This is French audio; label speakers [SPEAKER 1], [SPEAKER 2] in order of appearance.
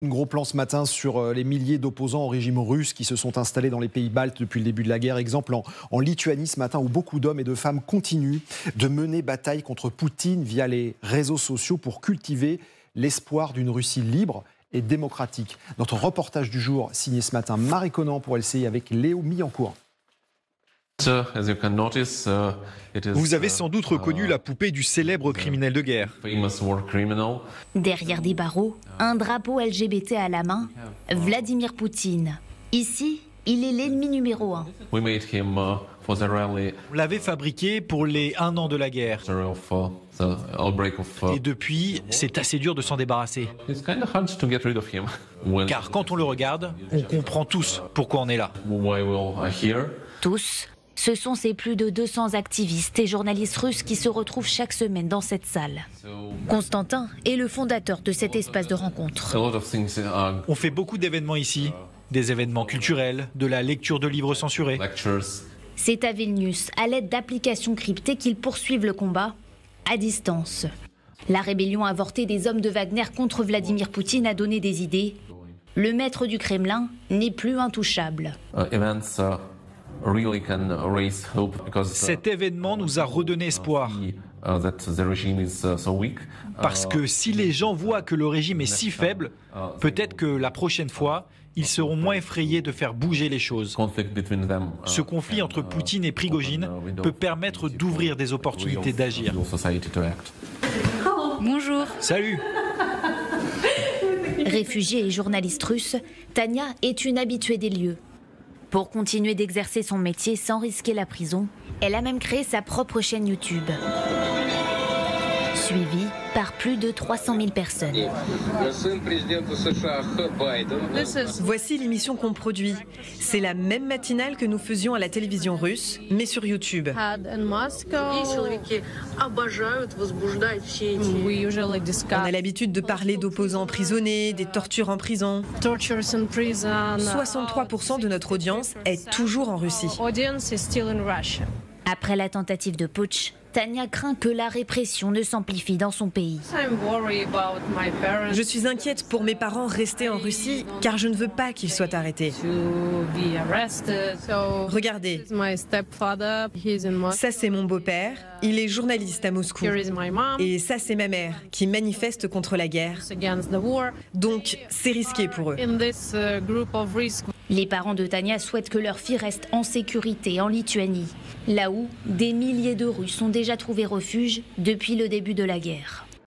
[SPEAKER 1] Un gros plan ce matin sur les milliers d'opposants au régime russe qui se sont installés dans les pays baltes depuis le début de la guerre. Exemple en Lituanie ce matin où beaucoup d'hommes et de femmes continuent de mener bataille contre Poutine via les réseaux sociaux pour cultiver l'espoir d'une Russie libre et démocratique. Notre reportage du jour signé ce matin Marie Conan pour LCI avec Léo Millancourt.
[SPEAKER 2] Vous avez sans doute reconnu la poupée du célèbre criminel de guerre.
[SPEAKER 3] Derrière des barreaux, un drapeau LGBT à la main, Vladimir Poutine. Ici, il est l'ennemi numéro 1.
[SPEAKER 2] On l'avait fabriqué pour les 1 an de la guerre. Et depuis, c'est assez dur de s'en débarrasser. Car quand on le regarde, on comprend tous pourquoi on est là.
[SPEAKER 3] Tous, ce sont ces plus de 200 activistes et journalistes russes qui se retrouvent chaque semaine dans cette salle. Constantin est le fondateur de cet espace de rencontre.
[SPEAKER 2] On fait beaucoup d'événements ici, des événements culturels, de la lecture de livres censurés.
[SPEAKER 3] C'est à Vilnius, à l'aide d'applications cryptées qu'ils poursuivent le combat à distance. La rébellion avortée des hommes de Wagner contre Vladimir Poutine a donné des idées. Le maître du Kremlin n'est plus intouchable.
[SPEAKER 2] Cet événement nous a redonné espoir. Parce que si les gens voient que le régime est si faible, peut-être que la prochaine fois, ils seront moins effrayés de faire bouger les choses. Ce conflit entre Poutine et Prigojine peut permettre d'ouvrir des opportunités d'agir.
[SPEAKER 3] Bonjour.
[SPEAKER 2] Salut.
[SPEAKER 3] Réfugiée et journaliste russe, Tania est une habituée des lieux. Pour continuer d'exercer son métier sans risquer la prison, elle a même créé sa propre chaîne YouTube. Suivie par plus de 300 000 personnes.
[SPEAKER 4] Voici l'émission qu'on produit. C'est la même matinale que nous faisions à la télévision russe, mais sur YouTube. On a l'habitude de parler d'opposants emprisonnés, des tortures en prison. 63% de notre audience est toujours en Russie.
[SPEAKER 3] Après la tentative de putsch, Tania craint que la répression ne s'amplifie dans son pays.
[SPEAKER 4] Je suis inquiète pour mes parents restés en Russie car je ne veux pas qu'ils soient arrêtés. Regardez, ça c'est mon beau-père, il est journaliste à Moscou. Et ça c'est ma mère qui manifeste contre la guerre. Donc c'est risqué pour eux.
[SPEAKER 3] Les parents de Tania souhaitent que leur fille reste en sécurité en Lituanie, là où des milliers de Russes ont déjà trouvé refuge depuis le début de la guerre.